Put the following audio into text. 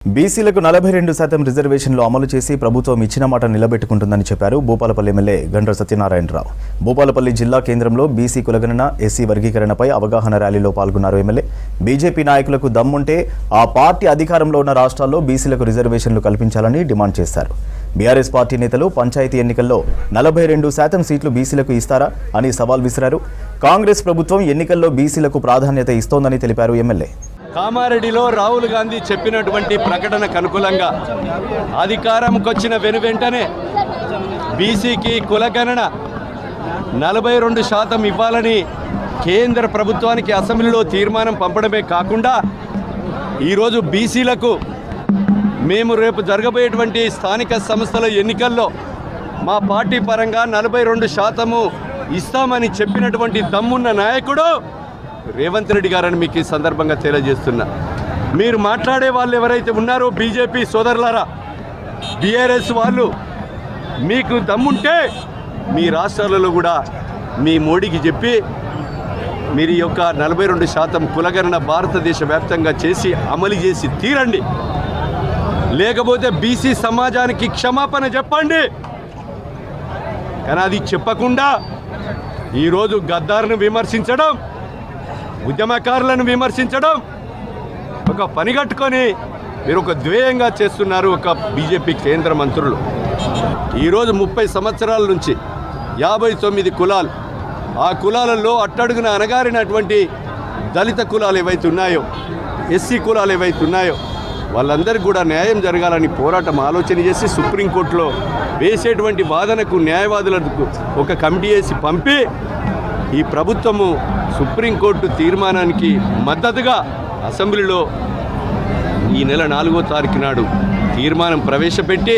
బీసీలకు 42% రిజర్వేషన్లు అమలు చేసి ప్రభుత్వం ఇచ్చిన మాట నిలబెట్టుకుంటుందని చెప్పారు భూపాలపల్లి ఎమ్మెల్యే గండ్ర సత్యనారాయణరావు. భూపాలపల్లి జిల్లా కేంద్రంలో బీసీ కులగణన, ఎస్సీ వర్గీకరణపై అవగాహన ర్యాలీలో పాల్గొన్నారు ఎమ్మెల్యే. బీజేపీ నాయకులకు దమ్ముంటే ఆ పార్టీ అధికారంలో ఉన్న రాష్ట్రాల్లో బీసీలకు రిజర్వేషన్లు కల్పించాలని డిమాండ్ చేశారు. బీఆర్ఎస్ పార్టీ నేతలు పంచాయతీ ఎన్నికల్లో 42% సీట్లు బీసీలకు ఇస్తారా అని సవాల్ విసిరారు. కాంగ్రెస్ ప్రభుత్వం ఎన్నికల్లో బీసీలకు ప్రాధాన్యత ఇస్తోందని తెలిపారు ఎమ్మెల్యే. కామారెడ్డిలో రాహుల్ గాంధీ చెప్పినటువంటి ప్రకటనకు అనుకూలంగా అధికారంకి వచ్చిన వెనువెంటనే బీసీకి కులగణన 42% ఇవ్వాలని కేంద్ర ప్రభుత్వానికి అసెంబ్లీలో తీర్మానం పంపడమే కాకుండా ఈరోజు బీసీలకు మేము రేపు జరగబోయేటువంటి స్థానిక సంస్థల ఎన్నికల్లో మా పార్టీ పరంగా 42% ఇస్తామని చెప్పినటువంటి దమ్మున్న నాయకుడు రేవంత్ రెడ్డి గారని మీకు ఈ సందర్భంగా తెలియజేస్తున్నా. మీరు మాట్లాడే వాళ్ళు ఎవరైతే ఉన్నారో బీజేపీ సోదరులారా, బీఆర్ఎస్ వాళ్ళు, మీకు దమ్ముంటే మీ రాష్ట్రాలలో కూడా మీ మోడీకి చెప్పి మీరు ఈ యొక్క 42% కులగణన భారతదేశ వ్యాప్తంగా చేసి అమలు చేసి తీరండి. లేకపోతే బీసీ సమాజానికి క్షమాపణ చెప్పండి. కానీ అది చెప్పకుండా ఈరోజు గద్దారును విమర్శించడం, ఉద్యమకారులను విమర్శించడం ఒక పని కట్టుకొని మీరు ఒక ద్వేయంగా చేస్తున్నారు ఒక బీజేపీ కేంద్ర మంత్రులు. ఈరోజు 30 సంవత్సరాల నుంచి 59 కులాలు, ఆ కులాలలో అట్టడుగున అణగారినటువంటి దళిత కులాలు ఏవైతే ఉన్నాయో, ఎస్సీ కులాలు ఏవైతే ఉన్నాయో వాళ్ళందరికీ కూడా న్యాయం జరగాలని పోరాటం ఆలోచన చేసి సుప్రీంకోర్టులో వేసేటువంటి వాదనకు న్యాయవాదులకు ఒక కమిటీ వేసి పంపి ఈ ప్రభుత్వము సుప్రీంకోర్టు తీర్మానానికి మద్దతుగా అసెంబ్లీలో ఈ నెల 4వ తారీఖు నాడు తీర్మానం ప్రవేశపెట్టి